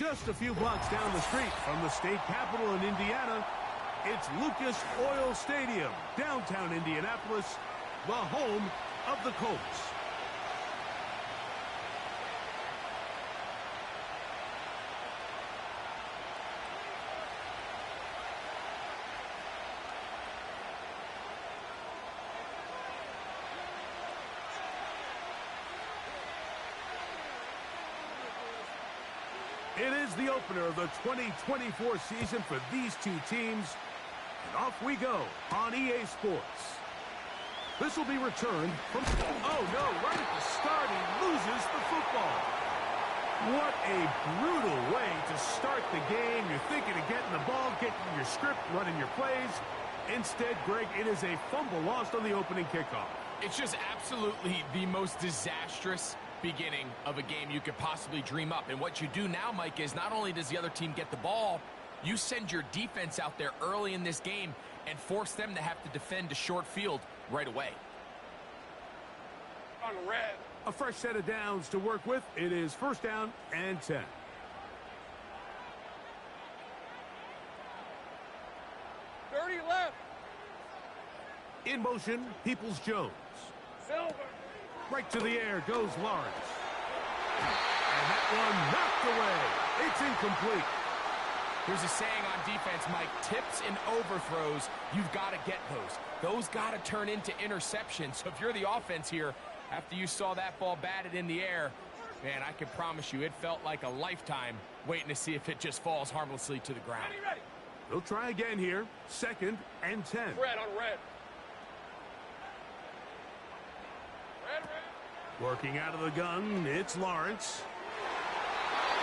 Just a few blocks down the street from the state capitol in Indiana, it's Lucas Oil Stadium, downtown Indianapolis, the home of the Colts. It is the opener of the 2024 season for these two teams. And off we go on EA Sports. This will be returned from... Oh, no, right at the start, he loses the football. What a brutal way to start the game. You're thinking of getting the ball, getting your script, running your plays. Instead, Greg, it is a fumble lost on the opening kickoff. It's just absolutely the most disastrous beginning of a game you could possibly dream up. And what you do now, Mike, is not only does the other team get the ball, you send your defense out there early in this game and force them to have to defend a short field right away. On red. A fresh set of downs to work with. It is first down and 10. Left. In motion, Peoples-Jones. Silver. Right to the air goes Lawrence. And that one knocked away. It's incomplete. There's a saying on defense, Mike, tips and overthrows, you've got to get those. Those got to turn into interceptions. So if you're the offense here, after you saw that ball batted in the air, man, I can promise you it felt like a lifetime waiting to see if it just falls harmlessly to the ground. Ready. They'll try again here. Second and 10. Red on red. Red. Working out of the gun, it's Lawrence.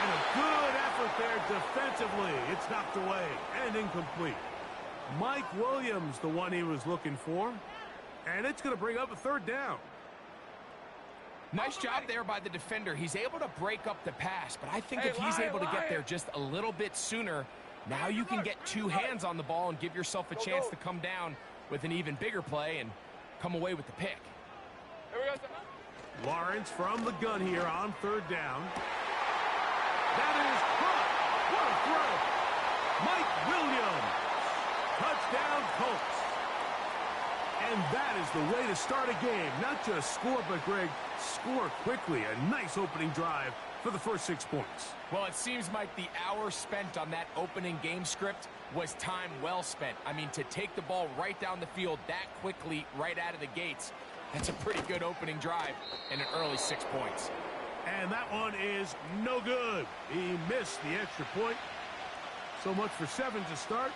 And a good effort there defensively. It's knocked away and incomplete. Mike Williams, the one he was looking for. And it's going to bring up a third down. Nice job there by the defender. He's able to break up the pass, but I think if he's able to get there just a little bit sooner, now you can get two hands on the ball and give yourself a chance to come down with an even bigger play and come away with the pick. Lawrence from the gun here on third down. That is caught. What a throw. Mike Williams. Touchdown, Colts. And that is the way to start a game. Not just score, but, Greg, score quickly. A nice opening drive for the first 6 points. Well, it seems like the hour spent on that opening game script was time well spent. I mean, to take the ball right down the field that quickly right out of the gates, that's a pretty good opening drive and an early 6 points. And that one is no good. He missed the extra point. So much for 7 to start.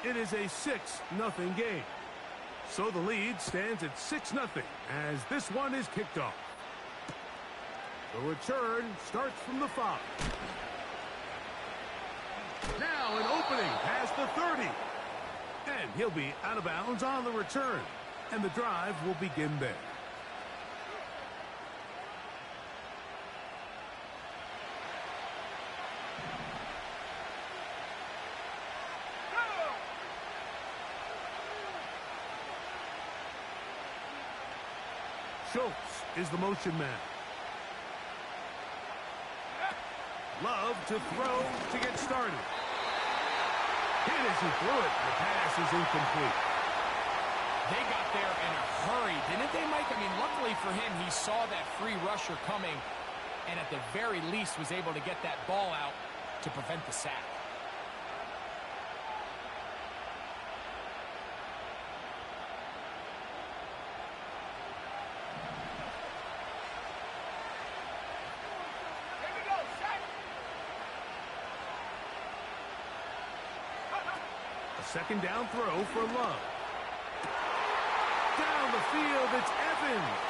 It is a 6-0 game. So the lead stands at 6-0 as this one is kicked off. The return starts from the 5. Now an opening past the 30. And he'll be out of bounds on the return. And the drive will begin there. Schultz is the motion man. Love to throw to get started. Hit as he threw it. The pass is incomplete. They got there in a hurry, didn't they, Mike? I mean, luckily for him, he saw that free rusher coming and at the very least was able to get that ball out to prevent the sack. Second down throw for Love. Down the field, it's Evans.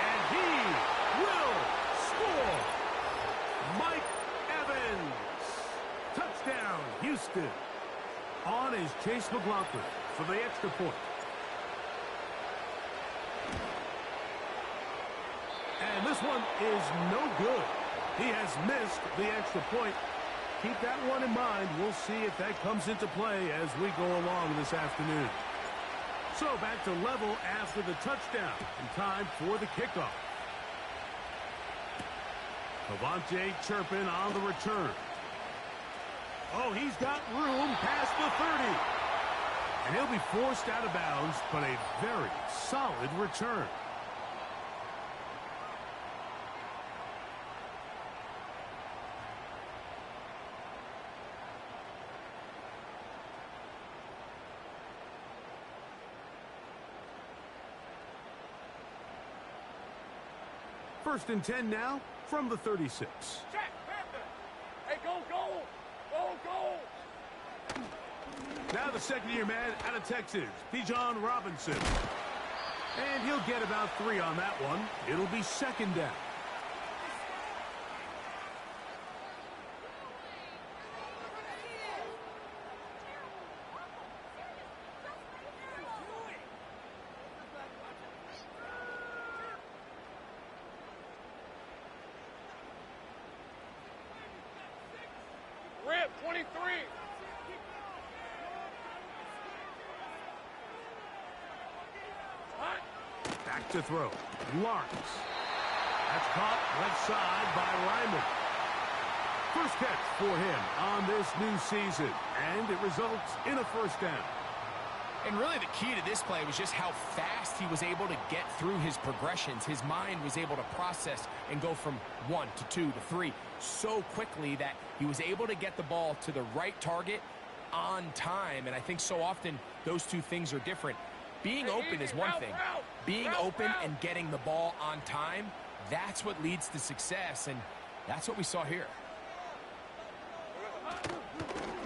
And he will score. Mike Evans. Touchdown, Houston. On is Chase McLaughlin for the extra point. And this one is no good. He has missed the extra point. Keep that one in mind. We'll see if that comes into play as we go along this afternoon. So back to level after the touchdown and time for the kickoff. Avante chirping on the return. Oh, he's got room past the 30. And he'll be forced out of bounds, but a very solid return. First and 10 now from the 36. Check, Panther. Hey, go, go. Go, go. Now the second-year man out of Texas, Bijan Robinson. And he'll get about 3 on that one. It'll be second down. Rip, 23. Hot. Back to throw. Lawrence. That's caught left side by Lyman. First catch for him on this new season. And it results in a first down. And really the key to this play was just how fast he was able to get through his progressions. His mind was able to process and go from 1 to 2 to 3 so quickly that he was able to get the ball to the right target on time. And I think so often those two things are different. Being open is one thing. Being open and getting the ball on time, that's what leads to success. And that's what we saw here.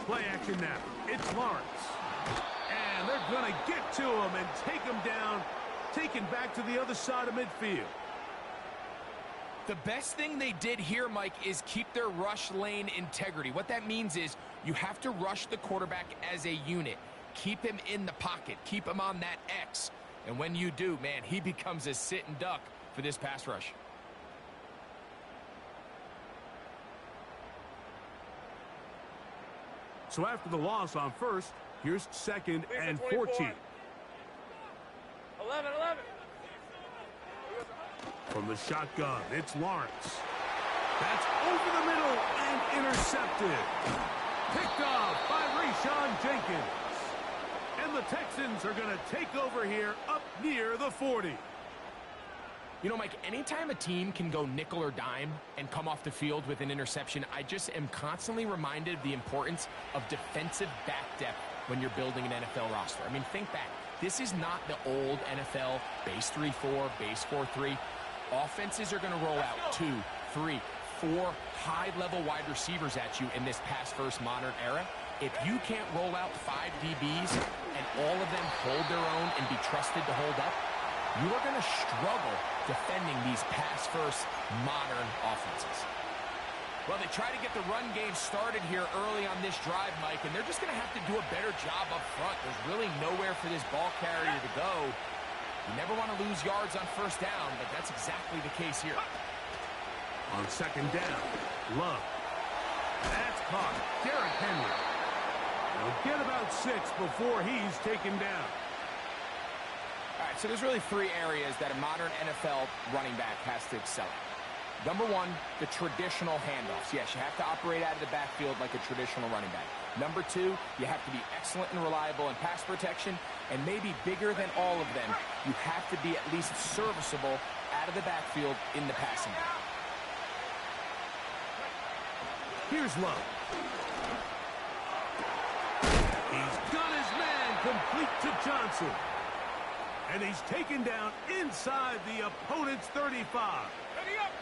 Play action now. It's Lawrence. And they're going to get to him and take him down, taken back to the other side of midfield. The best thing they did here, Mike, is keep their rush lane integrity. What that means is you have to rush the quarterback as a unit. Keep him in the pocket. Keep him on that X. And when you do, man, he becomes a sit and duck for this pass rush. So after the loss on first, here's second and 14. 11, 11. From the shotgun, it's Lawrence. That's over the middle and intercepted. Picked off by Rayshon Jenkins. And the Texans are going to take over here up near the 40. You know, Mike, anytime a team can go nickel or dime and come off the field with an interception, I just am constantly reminded of the importance of defensive back depth when you're building an NFL roster. I mean, think back. This is not the old NFL base 3-4, base 4-3. Offenses are going to roll out 2, 3, 4 high-level wide receivers at you in this pass-first modern era. If you can't roll out 5 DBs and all of them hold their own and be trusted to hold up, you are going to struggle defending these pass-first modern offenses. Well, they try to get the run game started here early on this drive, Mike, and they're just going to have to do a better job up front. There's really nowhere for this ball carrier to go. You never want to lose yards on first down, but that's exactly the case here. On second down, Love. That's caught. Derrick Henry. He'll get about 6 before he's taken down. All right, so there's really 3 areas that a modern NFL running back has to excel at. Number 1, the traditional handoffs. Yes, you have to operate out of the backfield like a traditional running back. Number 2, you have to be excellent and reliable in pass protection, and maybe bigger than all of them, you have to be at least serviceable out of the backfield in the passing game. Here's Love. He's got his man complete to Johnson. And he's taken down inside the opponent's 35. Ready up.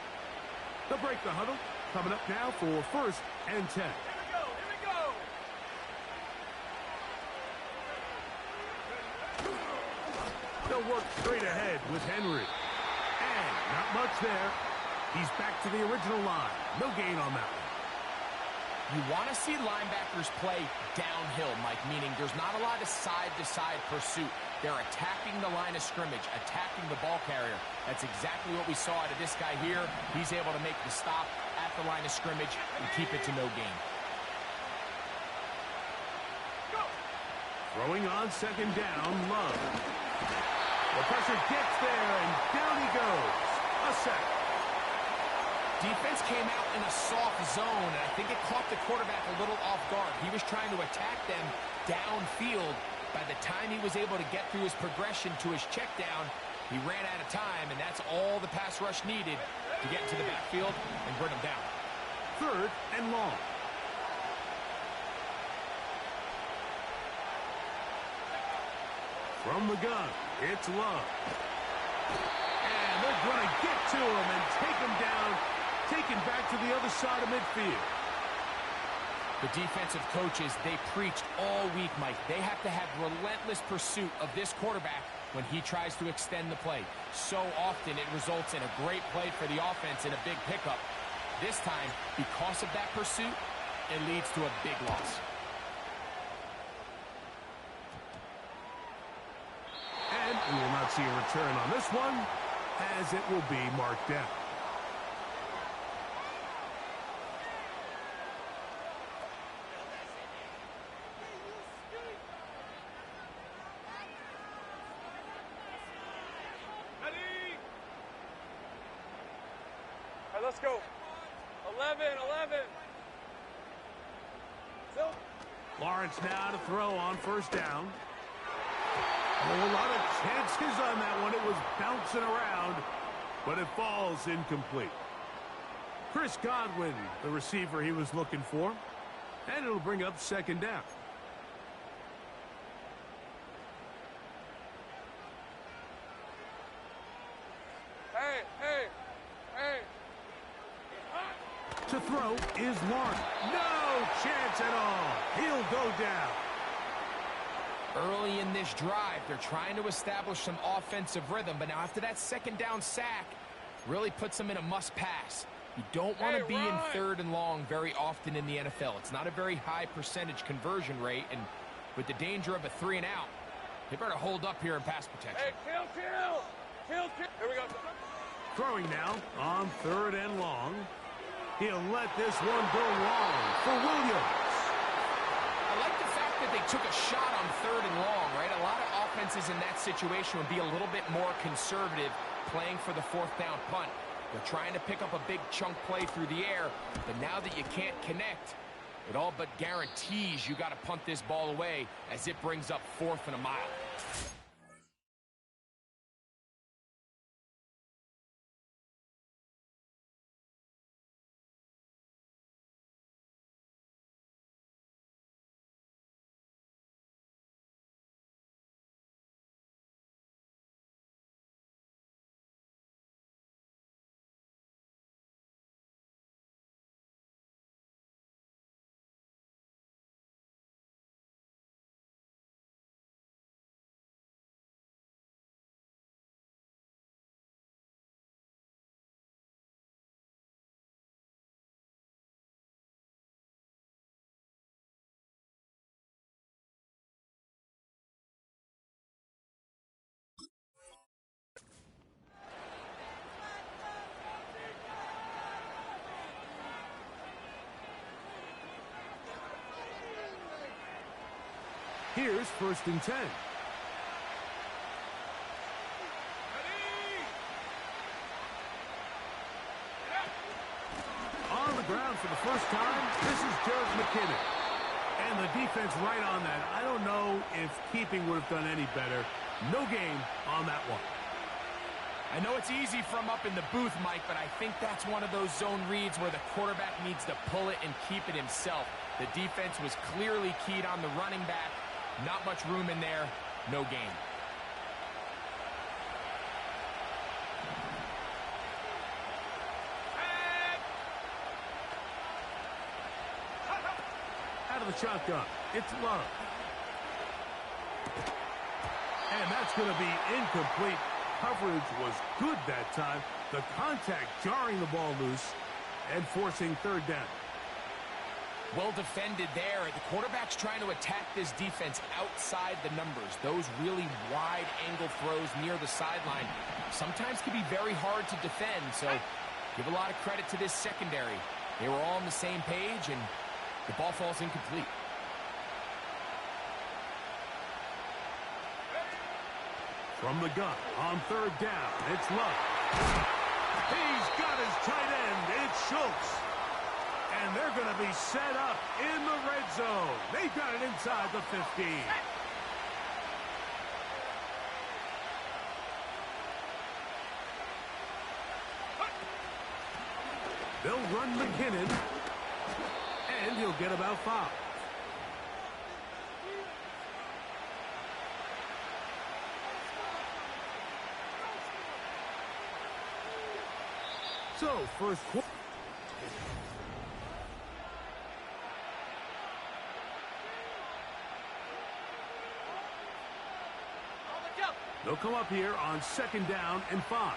They'll break the huddle. Coming up now for first and 10. Here we go. Here we go. They'll work straight ahead with Henry. And not much there. He's back to the original line. No gain on that one. You want to see linebackers play downhill, Mike, meaning there's not a lot of side-to-side pursuit. They're attacking the line of scrimmage, attacking the ball carrier. That's exactly what we saw out of this guy here. He's able to make the stop at the line of scrimmage and keep it to no gain. Throwing on second down, Love. The pressure gets there, and down he goes. A sack. Defense came out in a soft zone, and I think it caught the quarterback a little off guard. He was trying to attack them downfield. By the time he was able to get through his progression to his check down, he ran out of time, and that's all the pass rush needed to get into the backfield and bring him down. 3rd and long. From the gun, it's Love. And they're going to get to him and take him down, taken back to the other side of midfield. The defensive coaches, they preached all week, Mike. They have to have relentless pursuit of this quarterback when he tries to extend the play. So often it results in a great play for the offense and a big pickup. This time, because of that pursuit, it leads to a big loss. And we will not see a return on this one, as it will be marked down. All right, let's go. 11. Lawrence now to throw on 1st down. A lot of chances on that one. It was bouncing around, but it falls incomplete. Chris Godwin, the receiver he was looking for, and it'll bring up 2nd down. Hey. To throw is Lawrence. No chance at all. He'll go down. Early in this drive, they're trying to establish some offensive rhythm, but now after that 2nd down sack, really puts them in a must-pass. You don't want to be in 3rd and long very often in the NFL. It's not a very high percentage conversion rate, and with the danger of a 3 and out, they better hold up here in pass protection. Hey, kill. Here we go. Throwing now on 3rd and long. He'll let this one go long for Williams. I like the fact that they took a shot on 3rd and long, right? A lot of offenses in that situation would be a little bit more conservative playing for the 4th down punt. They're trying to pick up a big chunk play through the air, but now that you can't connect, it all but guarantees you got to punt this ball away as it brings up 4th and a mile. Here's 1st and 10. On the ground for the first time, this is Jarrett McKinnon. And the defense right on that. I don't know if keeping would have done any better. No gain on that one. I know it's easy from up in the booth, Mike, but I think that's one of those zone reads where the quarterback needs to pull it and keep it himself. The defense was clearly keyed on the running back. Not much room in there. No gain. Out of the shotgun, it's Love. And that's going to be incomplete. Coverage was good that time. The contact jarring the ball loose and forcing 3rd down. Well defended there. The quarterback's trying to attack this defense outside the numbers. Those really wide angle throws near the sideline sometimes can be very hard to defend. So give a lot of credit to this secondary. They were all on the same page, and the ball falls incomplete. From the gun on 3rd down, it's Love. He's got his tight end. It's Schultz. And they're going to be set up in the red zone. They've got it inside the 15. They'll run McKinnon, and he'll get about 5. So, first quarter. They'll come up here on 2nd down and 5.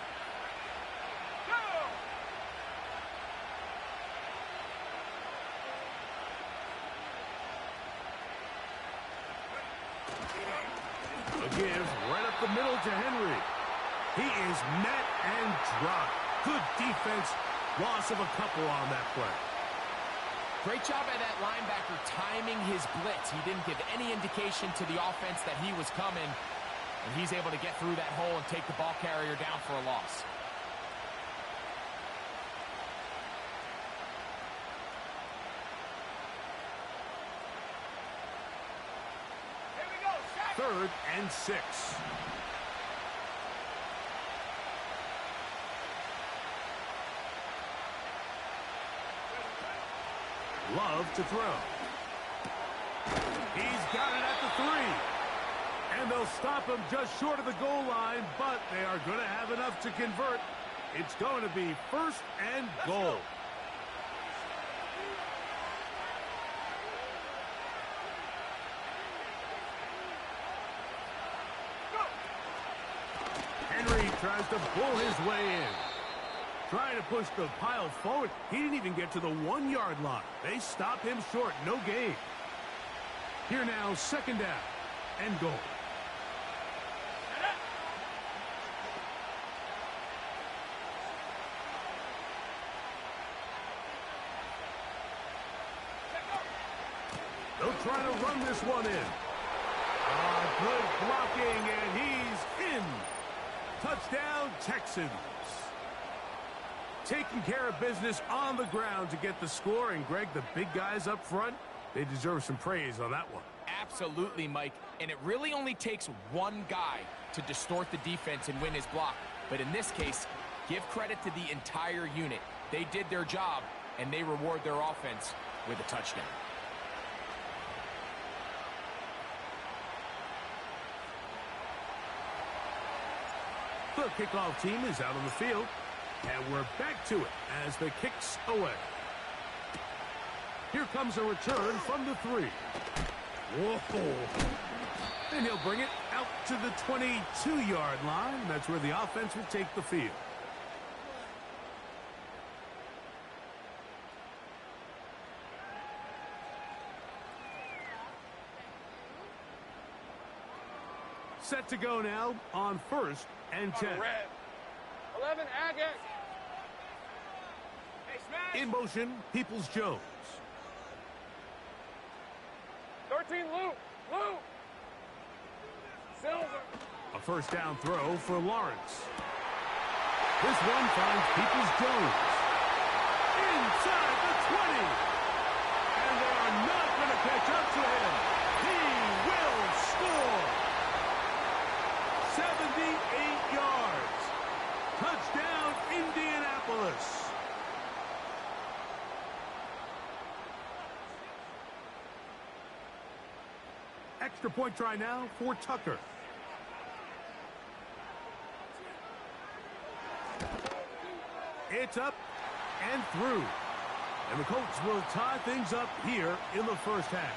A give right up the middle to Henry. He is met and dropped. Good defense. Loss of a couple on that play. Great job by that linebacker timing his blitz. He didn't give any indication to the offense that he was coming. And he's able to get through that hole and take the ball carrier down for a loss. Here we go. 3rd and 6. Love to throw. He's got it at the 3. And they'll stop him just short of the goal line, but they are going to have enough to convert. It's going to be 1st and goal. Henry tries to pull his way in. Trying to push the pile forward. He didn't even get to the 1-yard line. They stop him short. No gain. Here now, 2nd down and goal. They'll try to run this one in. Good blocking, and he's in. Touchdown, Texans. Taking care of business on the ground to get the score. And, Greg, the big guys up front, they deserve some praise on that one. Absolutely, Mike. And it really only takes one guy to distort the defense and win his block. But in this case, give credit to the entire unit. They did their job, and they reward their offense with a touchdown. The kickoff team is out on the field, and we're back to it as the kick's away. Here comes a return from the 3. Whoa. And he'll bring it out to the 22-yard line. That's where the offense will take the field. Set to go now on 1st and 10. 11, Agate. Hey, smash. In motion, Peoples-Jones. 13, Luke. Luke. Silver. A 1st down throw for Lawrence. This one finds Peoples-Jones inside the 20. And they are not going to catch up to him. He will score. 78 yards. Touchdown, Indianapolis. Extra point try now for Tucker. It's up and through. And the Colts will tie things up here in the 1st half.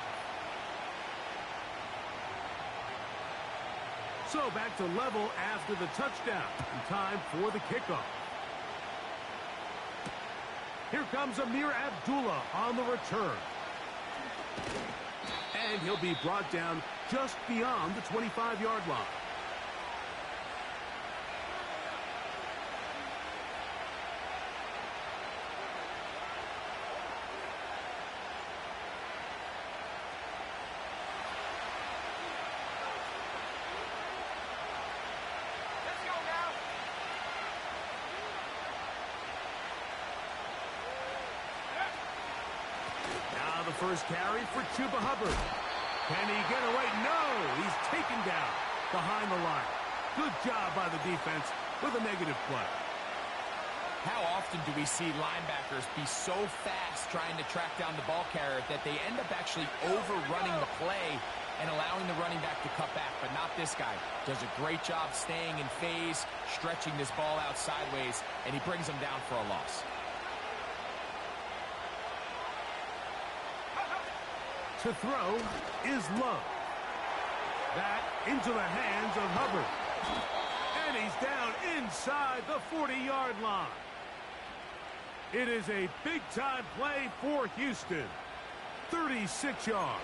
So back to level after the touchdown. And time for the kickoff. Here comes Amir Abdullah on the return. And he'll be brought down just beyond the 25-yard line. first carry for Chuba Hubbard. Can he get away? No! He's taken down behind the line. Good job by the defense with a negative play. How often do we see linebackers be so fast trying to track down the ball carrier that they end up actually overrunning the play and allowing the running back to cut back? But not this guy. Does a great job staying in phase, stretching this ball out sideways, and he brings him down for a loss. To throw is Love. That into the hands of Hubbard. And he's down inside the 40-yard line. It is a big-time play for Houston. 36 yards.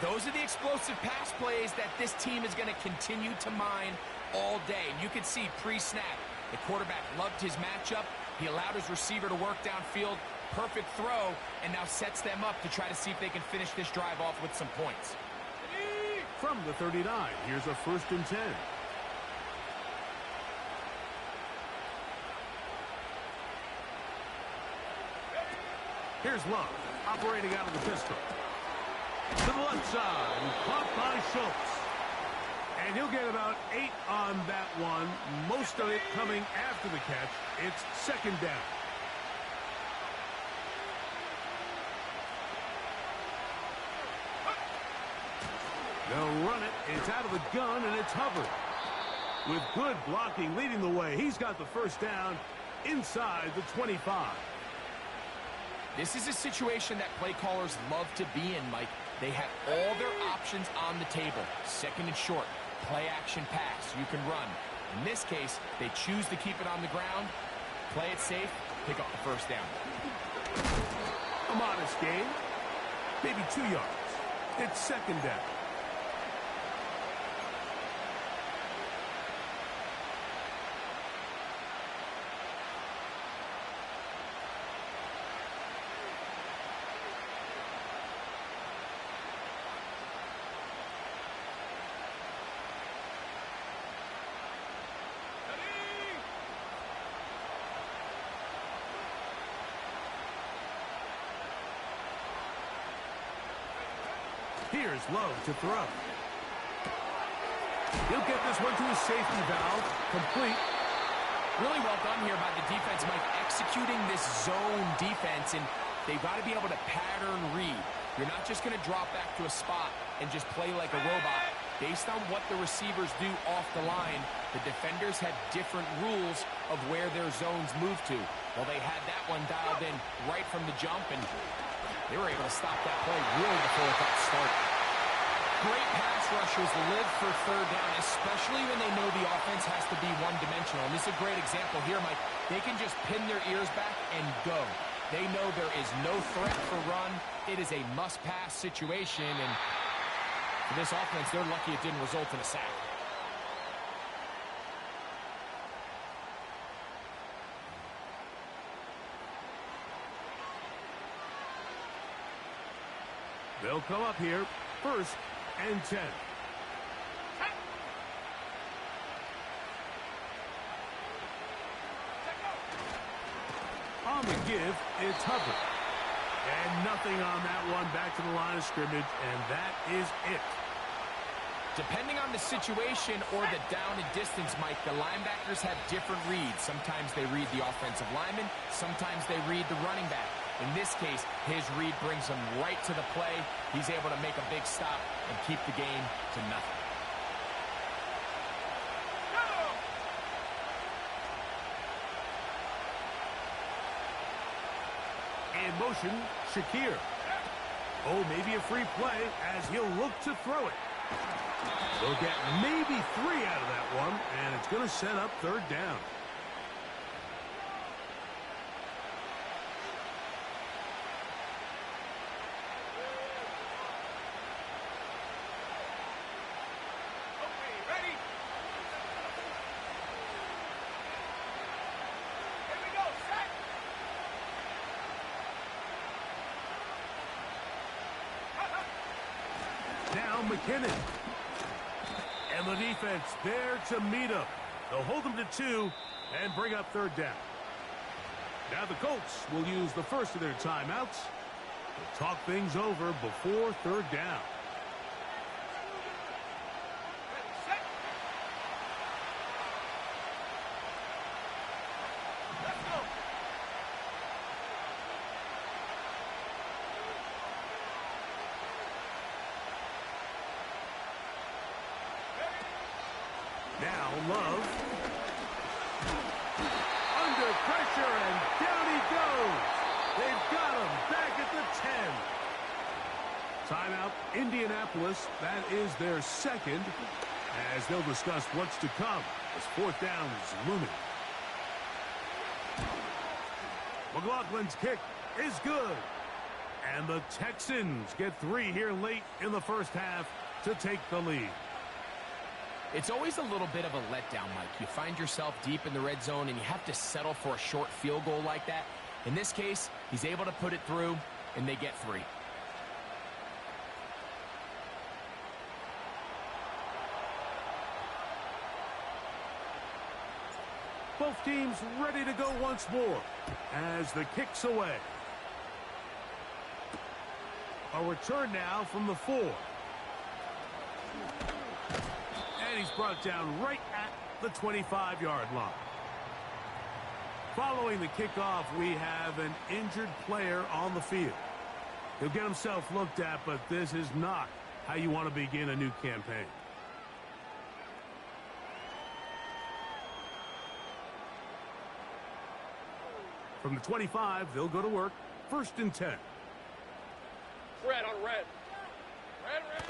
Those are the explosive pass plays that this team is going to continue to mine all day. And you can see pre-snap, the quarterback loved his matchup. He allowed his receiver to work downfield. Perfect throw, and now sets them up to try to see if they can finish this drive off with some points. From the 39, here's a 1st and 10. Here's Love, operating out of the pistol. To the left side, caught by Schultz. And he'll get about 8 on that one, most of it coming after the catch. It's 2nd down. They'll run it. It's out of the gun, and it's Hubbard. With good blocking leading the way, he's got the 1st down inside the 25. This is a situation that play callers love to be in, Mike. They have all their options on the table. 2nd and short, play action pass, you can run. In this case, they choose to keep it on the ground, play it safe, pick up the 1st down. A modest gain, maybe 2 yards. It's 2nd down. Here's Lowe to throw. He'll get this one to his safety valve. Complete. Really well done here by the defense, Mike, executing this zone defense, and they've got to be able to pattern read. You're not just going to drop back to a spot and just play like a robot. Based on what the receivers do off the line, the defenders had different rules of where their zones move to. Well, they had that one dialed in right from the jump, and they were able to stop that play really before it got started. Great pass rushers live for 3rd down, especially when they know the offense has to be one-dimensional. And this is a great example here, Mike. They can just pin their ears back and go. They know there is no threat for run. It is a must-pass situation, and for this offense, they're lucky it didn't result in a sack. They'll come up here, 1st and 10. On the give, it's Hubbard. And nothing on that one, back to the line of scrimmage, and that is it. Depending on the situation or the down and distance, Mike, the linebackers have different reads. Sometimes they read the offensive lineman. Sometimes they read the running back. In this case, his read brings him right to the play. He's able to make a big stop and keep the game to nothing. In motion, Shakir. Oh, maybe a free play as he'll look to throw it. They'll get maybe 3 out of that one, and it's going to set up 3rd down. Now McKinnon. And the defense there to meet him. They'll hold him to 2 and bring up 3rd down. Now the Colts will use the first of their timeouts. Talk things over before third down. Now Love. Under pressure, and down he goes. They've got him back at the 10. Timeout, Indianapolis. That is their second, as they'll discuss what's to come as fourth down is looming. McLaughlin's kick is good. And the Texans get 3 here late in the first half to take the lead. It's always a little bit of a letdown, Mike. You find yourself deep in the red zone and you have to settle for a short field goal like that. In this case, he's able to put it through, and they get 3. Both teams ready to go once more as the kick's away. A return now from the 4. And he's brought down right at the 25-yard line. Following the kickoff, we have an injured player on the field. He'll get himself looked at, but this is not how you want to begin a new campaign. From the 25, they'll go to work. 1st and 10. Red on red. Red, red.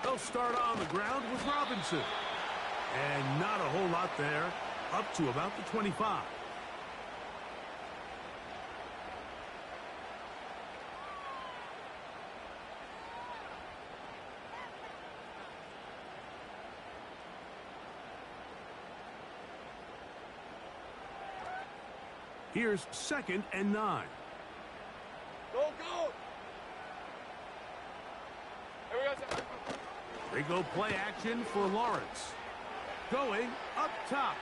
They'll start on the ground with Robinson. And not a whole lot there, up to about the 25. Here's 2nd and 9. Go, go. Here we go. They go play action for Lawrence. Going up top.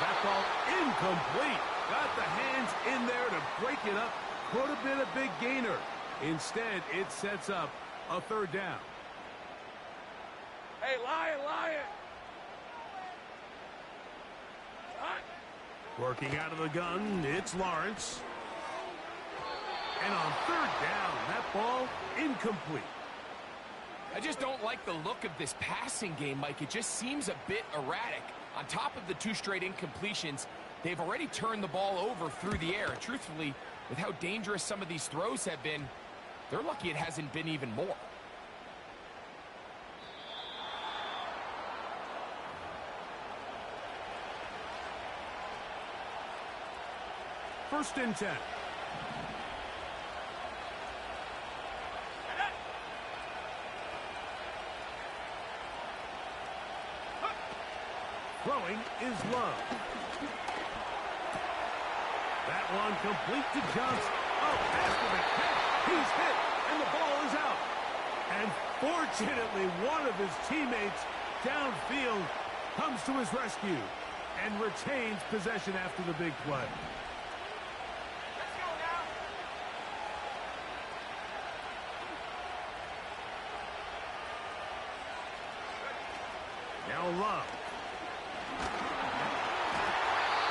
That ball incomplete. Got the hands in there to break it up. Could have been a big gainer. Instead, it sets up a 3rd down. Hey, Lion, Lion. Hot. Working out of the gun, it's Lawrence. And on 3rd down, that ball incomplete. I just don't like the look of this passing game, Mike. It just seems a bit erratic. On top of the 2 straight incompletions, they've already turned the ball over through the air. And truthfully, with how dangerous some of these throws have been, they're lucky it hasn't been even more. First and 10. Throwing is Love. That one complete to Johnson. Oh, after the catch, he's hit, and the ball is out. And fortunately, one of his teammates downfield comes to his rescue and retains possession after the big play. Let's go now. Now Love.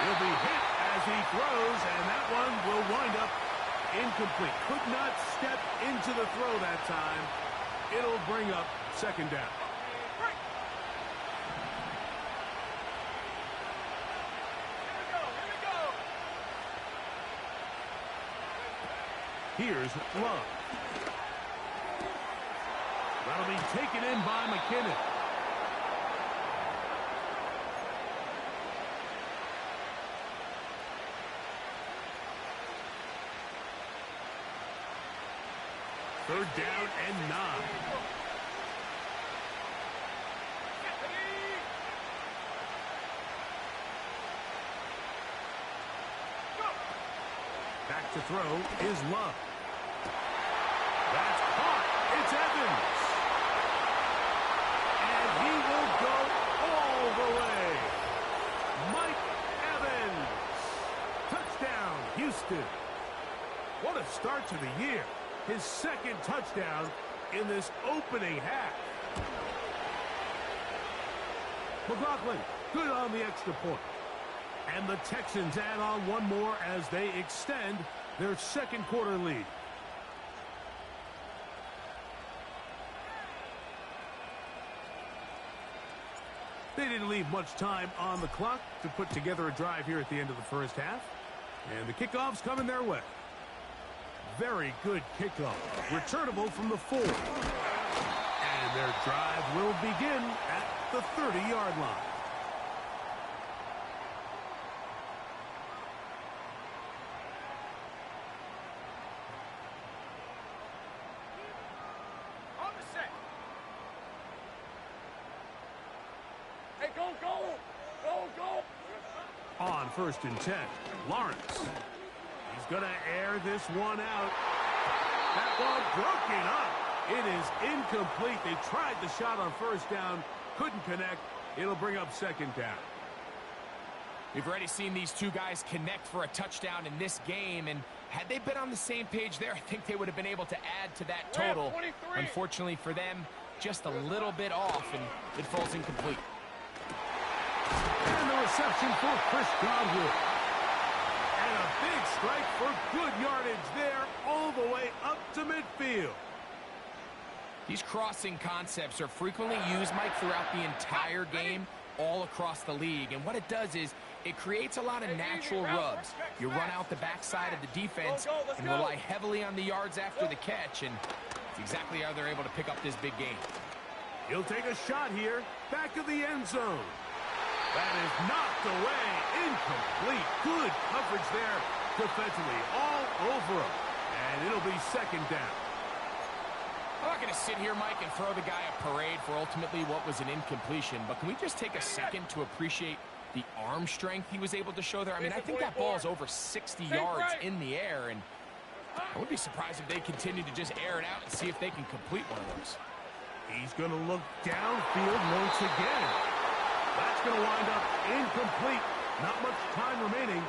He'll be hit as he throws, and that one will wind up incomplete. Could not step into the throw that time. It'll bring up 2nd down. Here's Love. That'll be taken in by McKinnon. Third down and 9. Back to throw is Love. That's caught. It's Evans. And he will go all the way. Mike Evans. Touchdown, Houston. What a start to the year. His second touchdown in this opening half. McLaughlin, good on the extra point. And the Texans add on one more as they extend their second quarter lead. They didn't leave much time on the clock to put together a drive here at the end of the first half. And the kickoff's coming their way. Very good kickoff. Returnable from the 4. And their drive will begin at the 30-yard line. On the set. Hey, go, go! Go, go! On 1st and 10, Lawrence. He's going to air this one out. That ball broken up. It is incomplete. They tried the shot on 1st down. Couldn't connect. It'll bring up 2nd down. We've already seen these two guys connect for a touchdown in this game, and had they been on the same page there, I think they would have been able to add to that total. Unfortunately for them, just a little bit off, and it falls incomplete. And the reception for Chris Godwin. And a big strike for good yardage there all the way up to midfield. These crossing concepts are frequently used, Mike, throughout the entire game, all across the league. And what it does is it creates a lot of natural rubs. You run out the backside of the defense and rely heavily on the yards after the catch, and it's exactly how they're able to pick up this big game. He'll take a shot here, back of the end zone. That is knocked away, incomplete. Good coverage there defensively, all over him. And it'll be 2nd down. I'm not going to sit here, Mike, and throw the guy a parade for ultimately what was an incompletion, but can we just take a second to appreciate the arm strength he was able to show there? I mean, I think that ball is over 60 yards in the air, and I would be surprised if they continue to just air it out and see if they can complete one of those. He's going to look downfield once again. That's going to wind up incomplete. Not much time remaining.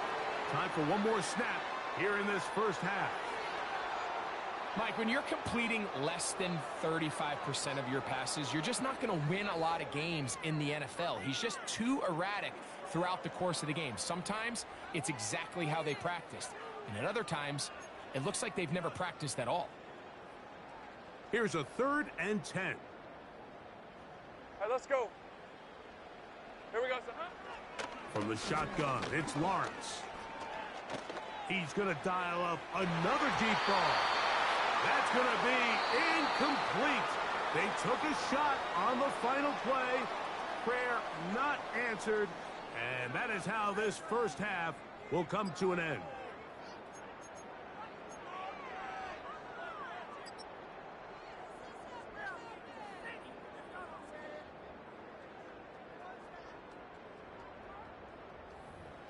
Time for one more snap here in this first half. Mike, when you're completing less than 35% of your passes, you're just not going to win a lot of games in the NFL. He's just too erratic throughout the course of the game. Sometimes it's exactly how they practiced, and at other times it looks like they've never practiced at all. Here's a 3rd and 10. All right, let's go. Here we go, son. From the shotgun, it's Lawrence. He's going to dial up another deep ball. That's going to be incomplete. They took a shot on the final play. Prayer not answered. And that is how this first half will come to an end.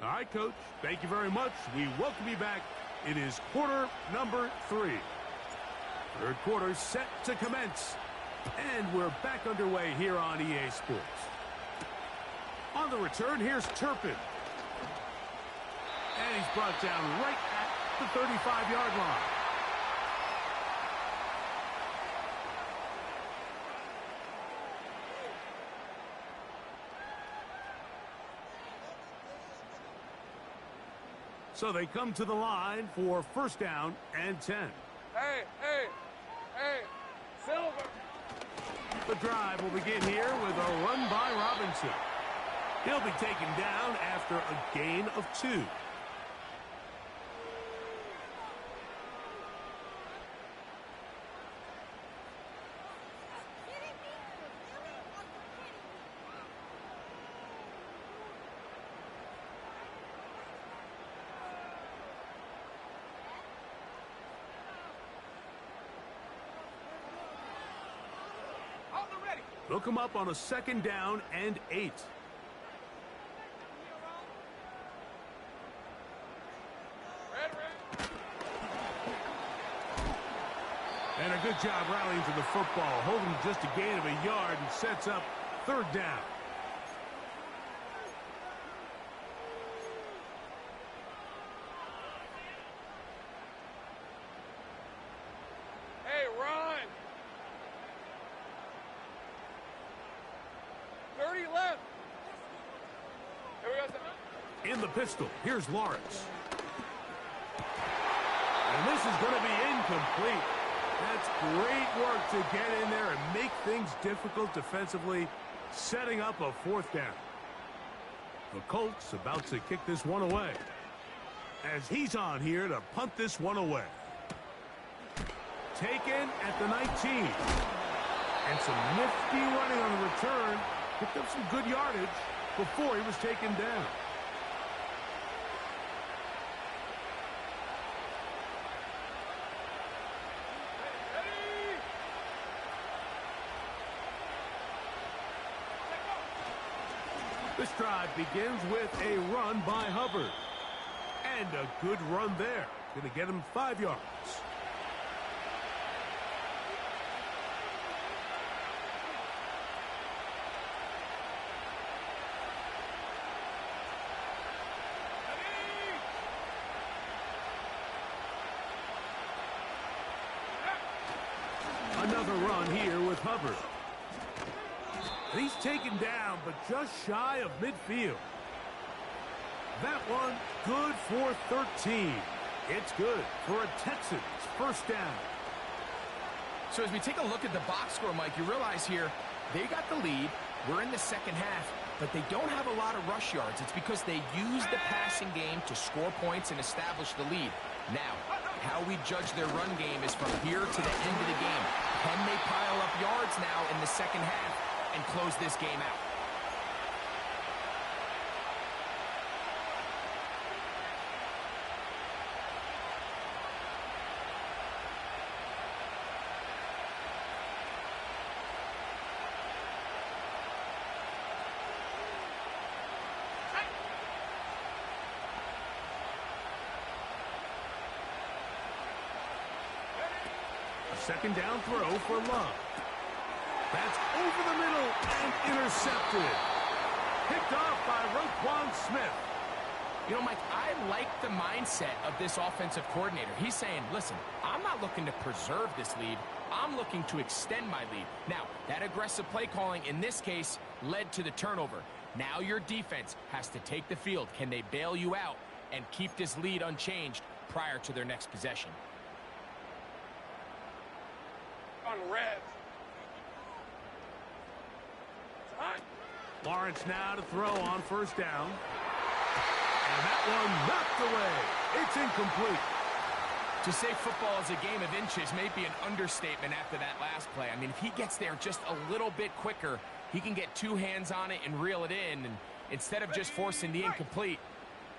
All right, Coach. Thank you very much. We welcome you back. It is quarter number 3. Third quarter set to commence. And we're back underway here on EA Sports. On the return, here's Turpin. And he's brought down right at the 35-yard line. So they come to the line for 1st down and 10. Hey, hey, hey, Silver. The drive will begin here with a run by Robinson. He'll be taken down after a gain of 2. They'll come up on a 2nd down and 8. And a good job rallying to the football, holding just a gain of a yard and sets up 3rd down. In the pistol, here's Lawrence. And this is going to be incomplete. That's great work to get in there and make things difficult defensively, setting up a fourth down. The Colts about to kick this one away, as he's on here to punt this one away. Taken at the 19. And some nifty running on the return. Picked up some good yardage before he was taken down. This drive begins with a run by Hubbard. And a good run there. Going to get him 5 yards. Another run here with Hubbard. And he's taken down, but just shy of midfield. That one good for 13. It's good for a Texans first down. So as we take a look at the box score, Mike, you realize here they got the lead. We're in the second half, but they don't have a lot of rush yards. It's because they use the passing game to score points and establish the lead. Now, how we judge their run game is from here to the end of the game. Can they pile up yards now in the second half and close this game out? Second down throw for Love. That's over the middle and intercepted. Picked off by Roquan Smith. You know, Mike, I like the mindset of this offensive coordinator. He's saying, listen, I'm not looking to preserve this lead. I'm looking to extend my lead. Now, that aggressive play calling in this case led to the turnover. Now your defense has to take the field. Can they bail you out and keep this lead unchanged prior to their next possession? On red. Lawrence now to throw on first down. And that one knocked away. It's incomplete. To say football is a game of inches may be an understatement after that last play. I mean, if he gets there just a little bit quicker, he can get 2 hands on it and reel it in. And instead of just forcing the incomplete,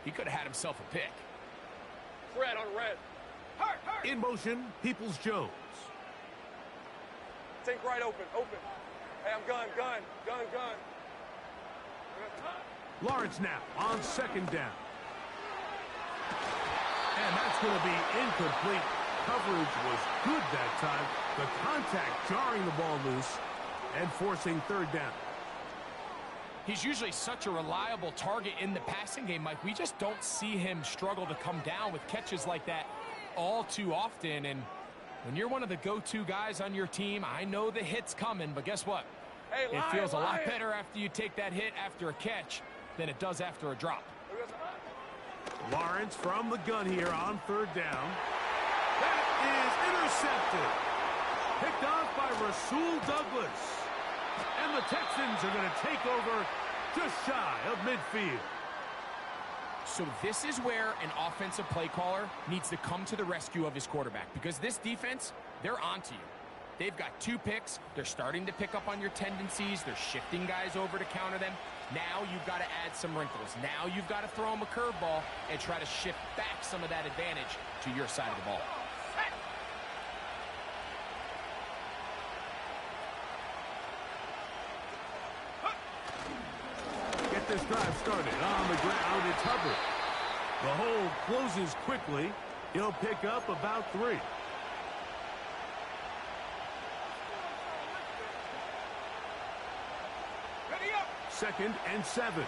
he could have had himself a pick. Red on red. In motion, Peoples-Jones. Think right open. Hey, I'm gun. Lawrence now on second down. And that's going to be incomplete. Coverage was good that time. The contact jarring the ball loose and forcing third down. He's usually such a reliable target in the passing game, Mike. We just don't see him struggle to come down with catches like that all too often. And when you're one of the go-to guys on your team, I know the hit's coming, but guess what? Hey, it feels a lot better after you take that hit after a catch than it does after a drop. Lawrence from the gun here on third down. That is intercepted. Picked off by Rasul Douglas. And the Texans are going to take over just shy of midfield. So this is where an offensive play caller needs to come to the rescue of his quarterback, because this defense, they're onto you. They've got 2 picks. They're starting to pick up on your tendencies. They're shifting guys over to counter them. Now you've got to add some wrinkles. Now you've got to throw them a curveball and try to shift back some of that advantage to your side of the ball. Get this drive started on the ground. It's Hubbard. The hole closes quickly. He'll pick up about 3. Second and 7.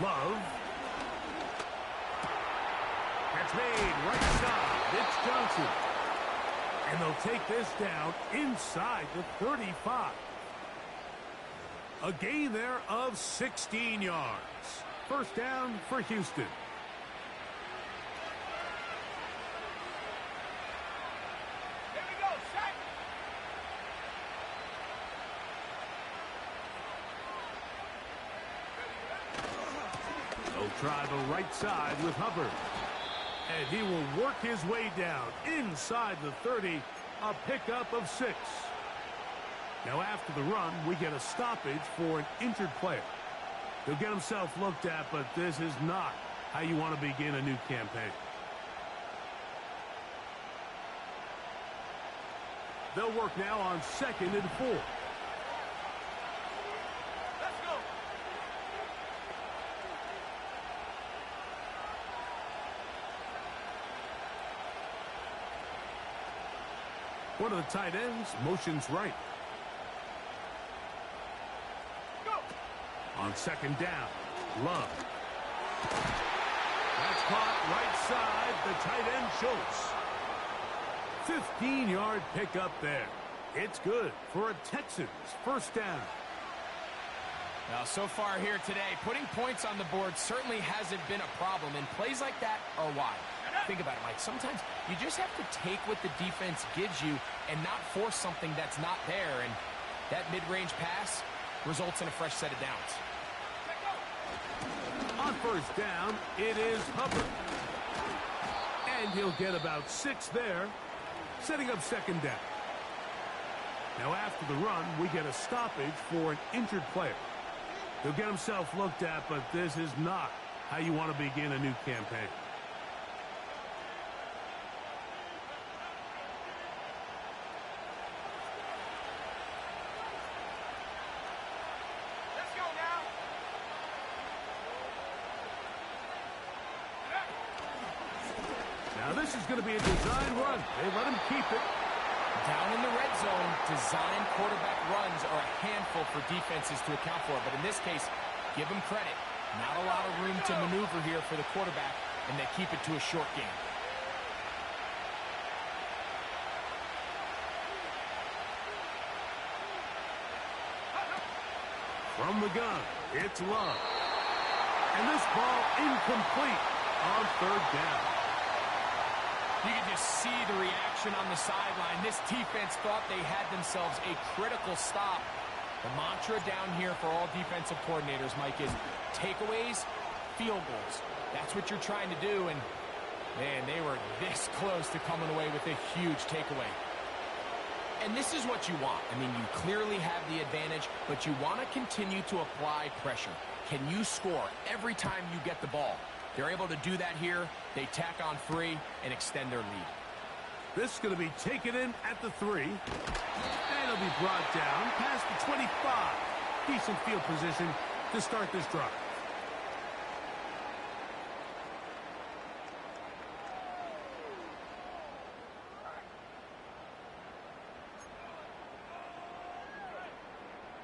Love. Catch It's made right side. It's Johnson. And they'll take this down inside the 35. A gain there of 16 yards. First down for Houston. Here we go, set. They'll try the right side with Hubbard. And he will work his way down inside the 30, a pickup of 6. Now after the run, we get a stoppage for an injured player. He'll get himself looked at, but this is not how you want to begin a new campaign. They'll work now on 2nd and 4. Let's go. One of the tight ends motions right. Go. On 2nd down, Love. That's caught right side, the tight end Schultz. 15-yard pickup there. It's good for a Texans first down. Now, so far here today, putting points on the board certainly hasn't been a problem, and plays like that are why. Think about it, Mike. Sometimes you just have to take what the defense gives you and not force something that's not there, and that mid-range pass results in a fresh set of downs. On first down, it is Hubbard. And he'll get about 6 there, setting up 2nd down. Now after the run, we get a stoppage for an injured player. He'll get himself looked at, but this is not how you want to begin a new campaign. Let's go now. Now this is going to be a design run. They let him keep it. Down in the red zone, design quarterback runs are a handful for defenses to account for. But in this case, give them credit. Not a lot of room to maneuver here for the quarterback, and they keep it to a short game. From the gun, it's Love. And this ball incomplete on 3rd down. You can just see the reaction on the sideline. This defense thought they had themselves a critical stop. The mantra down here for all defensive coordinators, Mike, is takeaways, field goals. That's what you're trying to do, and, man, they were this close to coming away with a huge takeaway. And this is what you want. I mean, you clearly have the advantage, but you want to continue to apply pressure. Can you score every time you get the ball? They're able to do that here. They tack on 3 and extend their lead. This is going to be taken in at the 3. And it'll be brought down past the 25. Decent field position to start this drive.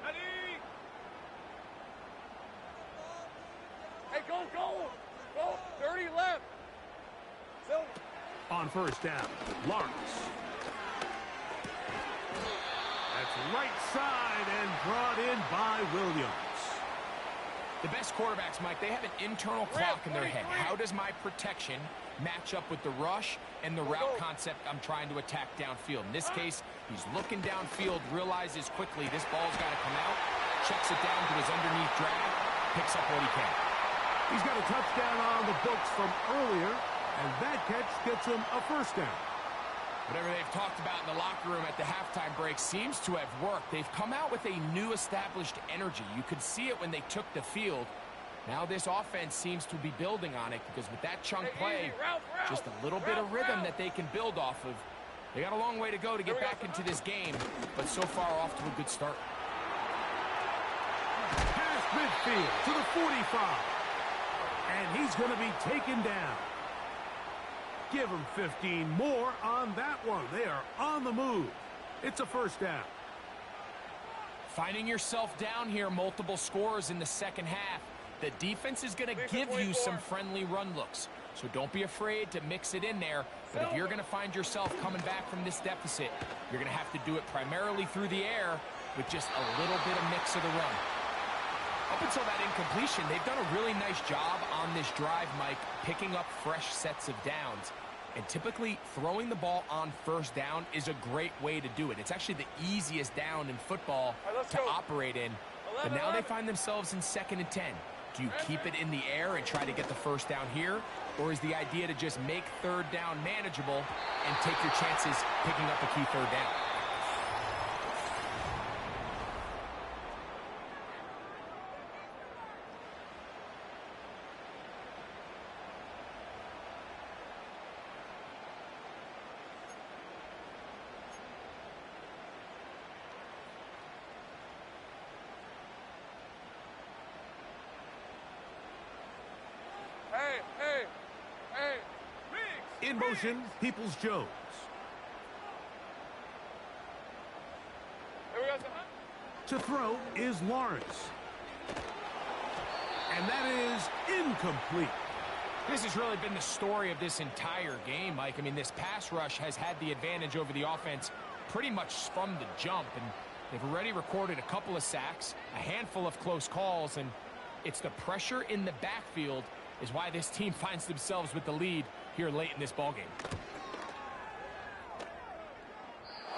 Ready? Hey, go, go. Go. 30 left. Silver. On first down, Lawrence. That's right side and brought in by Williams. The best quarterbacks, Mike, they have an internal clock in their head. How does my protection match up with the rush and the route concept I'm trying to attack downfield? In this case, he's looking downfield, realizes quickly this ball's got to come out, checks it down to his underneath drag, picks up what he can. He's got a touchdown on the books from earlier, and that catch gets him a first down. Whatever they've talked about in the locker room at the halftime break seems to have worked. They've come out with a new established energy. You could see it when they took the field. Now this offense seems to be building on it because with that chunk play, just a little bit of rhythm that they can build off of. They got a long way to go to get back into this game, but so far off to a good start. Past midfield to the 45. And he's going to be taken down. Give him 15 more on that one. They are on the move. It's a first down. Finding yourself down here, multiple scores in the second half. The defense is going to give you some friendly run looks. So don't be afraid to mix it in there. But if you're going to find yourself coming back from this deficit, you're going to have to do it primarily through the air with just a little bit of mix of the run. Up until that incompletion, they've done a really nice job on this drive, Mike, picking up fresh sets of downs. And typically, throwing the ball on first down is a great way to do it. It's actually the easiest down in football to operate in. But now they find themselves in 2nd and 10. Do you keep it in the air and try to get the first down here? Or is the idea to just make 3rd down manageable and take your chances picking up a key 3rd down? In motion, Peoples-Jones. To throw is Lawrence. And that is incomplete. This has really been the story of this entire game, Mike. I mean, this pass rush has had the advantage over the offense pretty much from the jump. And they've already recorded a couple of sacks, a handful of close calls, and it's the pressure in the backfield is why this team finds themselves with the lead here late in this ballgame.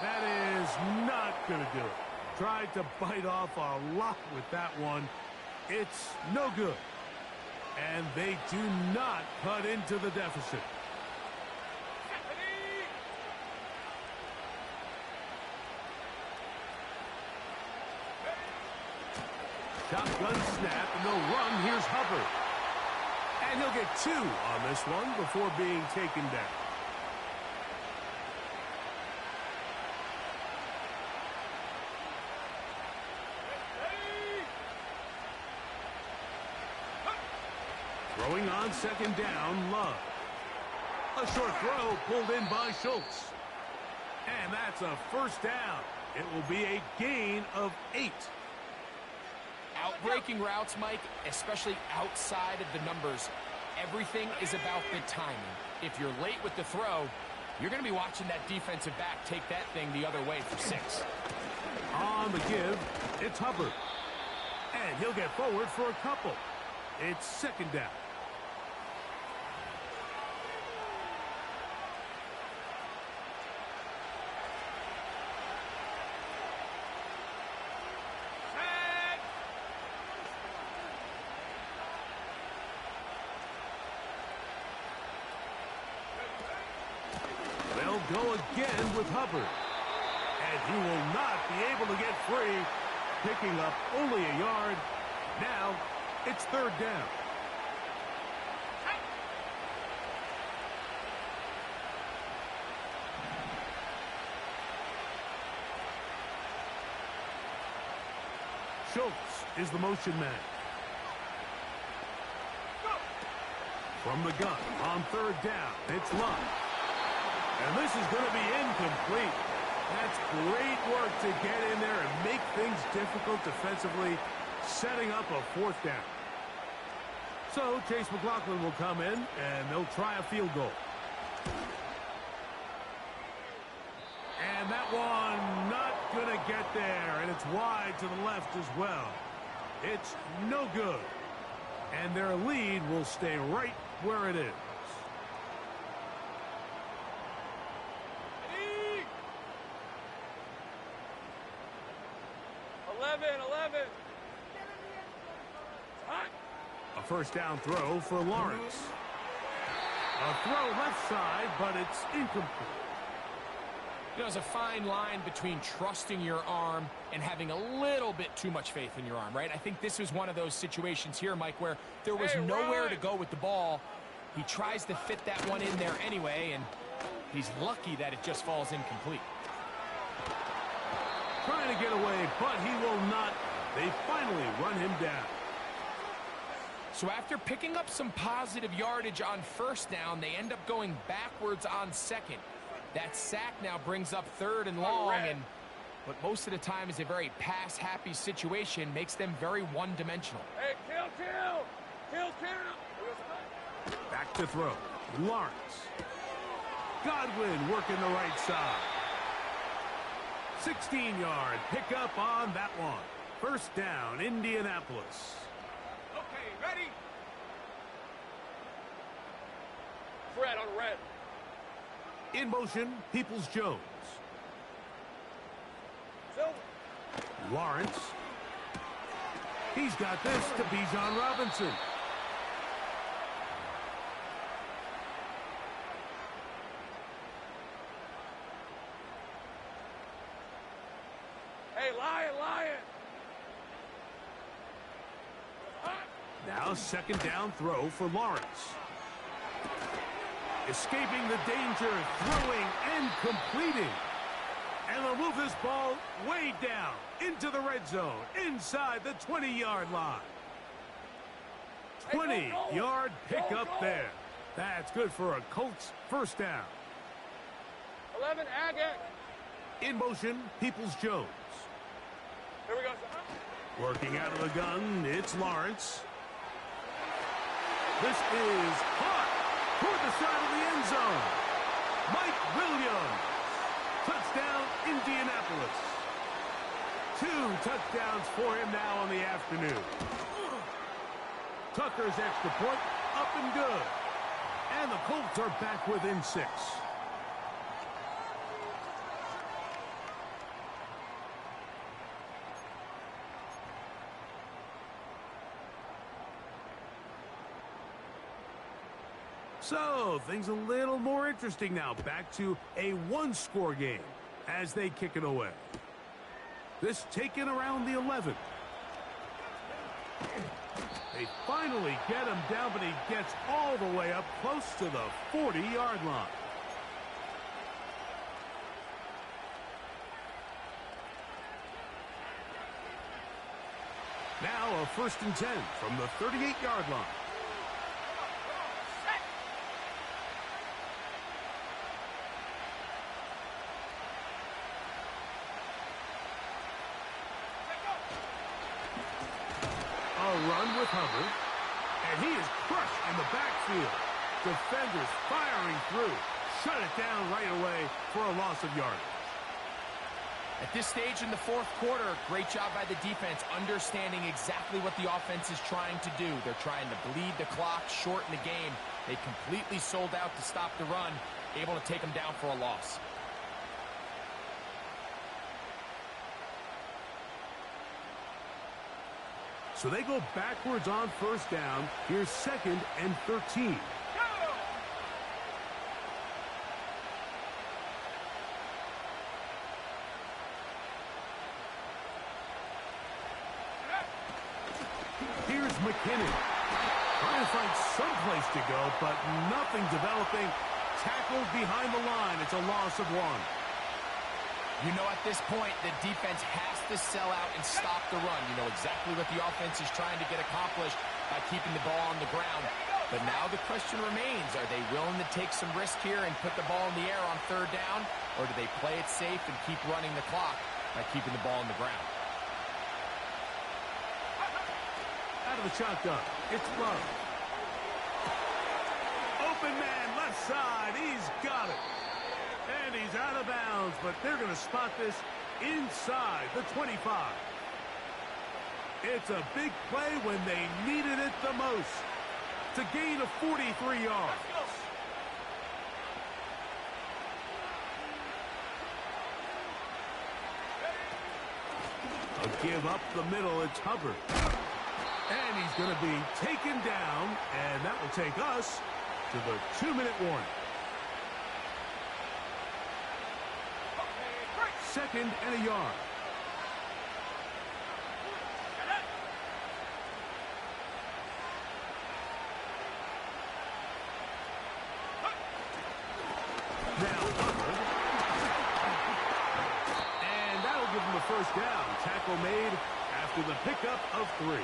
That is not going to do it. Tried to bite off a lot with that one. It's no good. And they do not cut into the deficit. Shotgun snap, and they'll run. Here's Hubbard. And he'll get 2 on this one before being taken down. Throwing on 2nd down, Love. A short throw pulled in by Schultz. And that's a first down. It will be a gain of 8. Outbreaking routes, Mike, especially outside of the numbers, everything is about the timing. If you're late with the throw, you're going to be watching that defensive back take that thing the other way for 6. On the give, it's Hubbard. And he'll get forward for a couple. It's 2nd down. Go again with Hubbard. And he will not be able to get free, picking up only a yard. Now it's 3rd down. Schultz is the motion man. From the gun on 3rd down, it's Love. And this is going to be incomplete. That's great work to get in there and make things difficult defensively, setting up a 4th down. So Chase McLaughlin will come in, and they'll try a field goal. And that one not going to get there, and it's wide to the left as well. It's no good. And their lead will stay right where it is. 11. A first down throw for Lawrence. A throw left side, but it's incomplete. You know, there's a fine line between trusting your arm and having a little bit too much faith in your arm, right? I think this was one of those situations here, Mike, where there was nowhere to go with the ball. He tries to fit that one in there anyway, and he's lucky that it just falls incomplete. Trying to get away, but he will not. They finally run him down. So after picking up some positive yardage on first down, they end up going backwards on 2nd. That sack now brings up 3rd and long, and what most of the time is a very pass-happy situation makes them very one-dimensional. Hey, kill! Back to throw. Lawrence. Godwin working the right side. 16-yard pickup on that one. First down, Indianapolis. Okay, ready? Red on red. In motion, Peoples-Jones. Silver. Lawrence. He's got this to Bijan Robinson. Hey, Lion, Lion. Now second down throw for Lawrence. Escaping the danger, throwing and completing. And they'll move this ball way down into the red zone, inside the 20-yard line. 20-yard pickup there. That's good for a Colts first down. 11, Agate. In motion, Peoples-Jones. Here we go, son. Working out of the gun, it's Lawrence. This is hot toward the side of the end zone. Mike Williams. Touchdown, Indianapolis. 2 touchdowns for him now on the afternoon. Tucker's extra point up and good. And the Colts are back within 6. So, things a little more interesting now. Back to a one-score game as they kick it away. This taken around the 11. They finally get him down, but he gets all the way up close to the 40-yard line. Now a 1st and 10 from the 38-yard line. Run with Hubbard, and he is crushed in the backfield. Defenders firing through. Shut it down right away for a loss of yardage. At this stage in the 4th quarter, great job by the defense, understanding exactly what the offense is trying to do. They're trying to bleed the clock, shorten the game. They completely sold out to stop the run, able to take them down for a loss. So they go backwards on 1st down. Here's 2nd and 13. Here's McKinnon. Trying to find someplace to go, but nothing developing. Tackled behind the line. It's a loss of 1. You know, at this point, the defense has to sell out and stop the run. You know exactly what the offense is trying to get accomplished by keeping the ball on the ground. But now the question remains, are they willing to take some risk here and put the ball in the air on 3rd down? Or do they play it safe and keep running the clock by keeping the ball on the ground? Out of the shotgun, it's Love. Open man, left side, he's got it. And he's out of bounds, but they're going to spot this inside the 25. It's a big play when they needed it the most to gain a 43 yards. A give up the middle, it's Hubbard. And he's going to be taken down, and that will take us to the 2-minute warning. 2nd and a yard. Now Hubbard. And that'll give him a 1st down. Tackle made after the pickup of 3.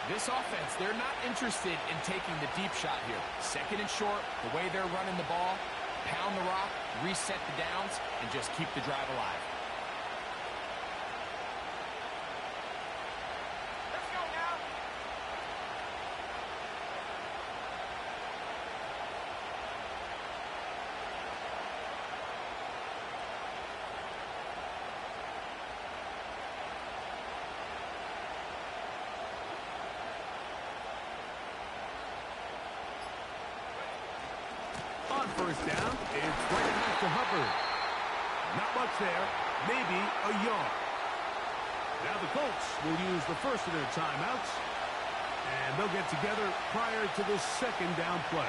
This offense, they're not interested in taking the deep shot here. 2nd and short, the way they're running the ball, pound the rock, reset the downs, and just keep the drive alive. Let's go now. first down. It's right back to Hubbard. Not much there. Maybe a yard. Now the Colts will use the first of their timeouts. And they'll get together prior to the second down play.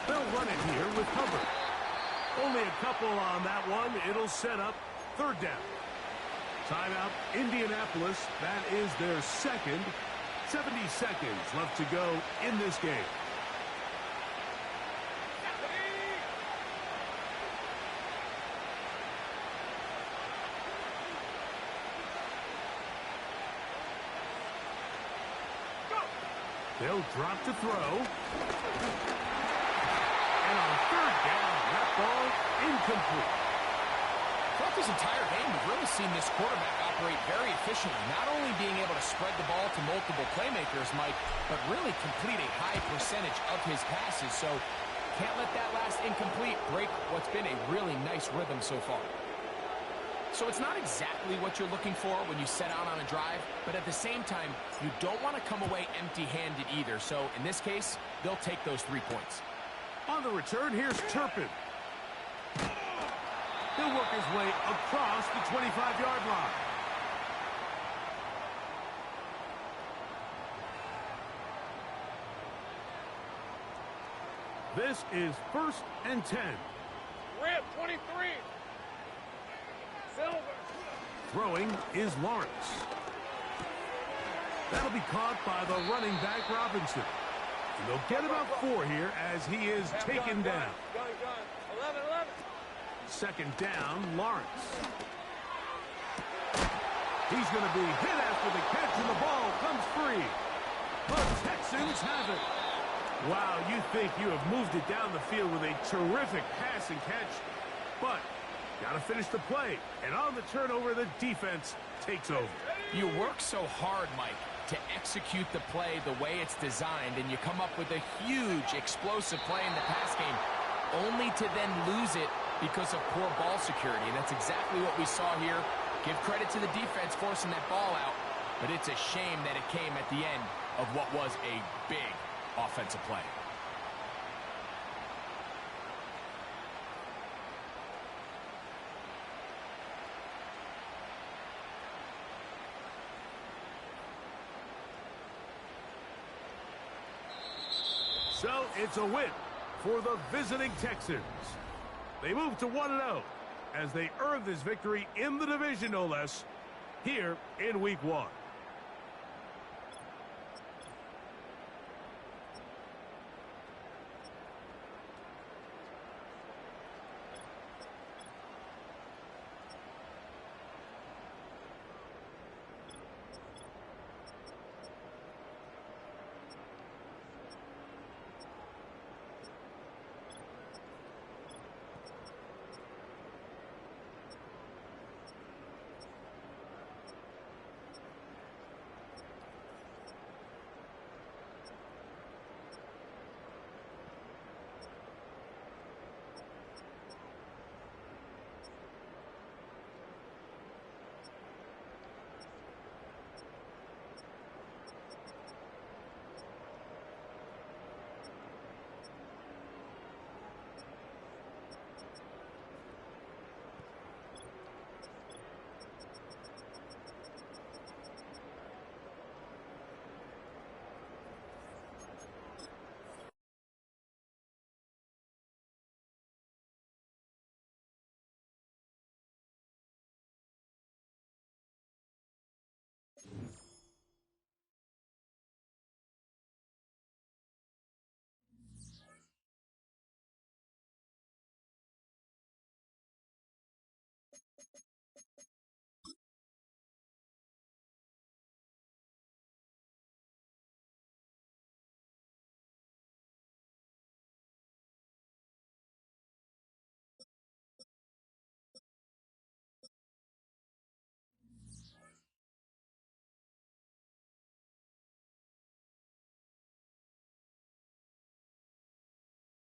They'll run it here with Hubbard. Only a couple on that one. It'll set up third down. Timeout, Indianapolis. That is their second. 70 seconds left to go in this game. They'll drop to throw. And on third down, that ball incomplete. Throughout this entire game, we've really seen this quarterback operate very efficiently, not only being able to spread the ball to multiple playmakers, Mike, but really complete a high percentage of his passes. So can't let that last incomplete break what's been a really nice rhythm so far. So it's not exactly what you're looking for when you set out on a drive, but at the same time, you don't want to come away empty-handed either. So in this case, they'll take those 3 points. On the return, here's Turpin. He'll work his way across the 25-yard line. This is 1st and 10. Rip, 23. Silver. Throwing is Lawrence. That'll be caught by the running back Robinson. And they'll get about 4 here as he is taken down. Gun. 11. Second down, Lawrence. He's going to be hit after the catch, and the ball comes free. The Texans have it. Wow, you think you have moved it down the field with a terrific pass and catch, but got to finish the play. And on the turnover, the defense takes over. You work so hard, Mike, to execute the play the way it's designed, and you come up with a huge explosive play in the pass game, only to then lose it because of poor ball security. And that's exactly what we saw here. Give credit to the defense forcing that ball out, but it's a shame that it came at the end of what was a big offensive play. So it's a win for the visiting Texans. They move to 1-0 as they earn this victory in the division, no less, here in Week 1.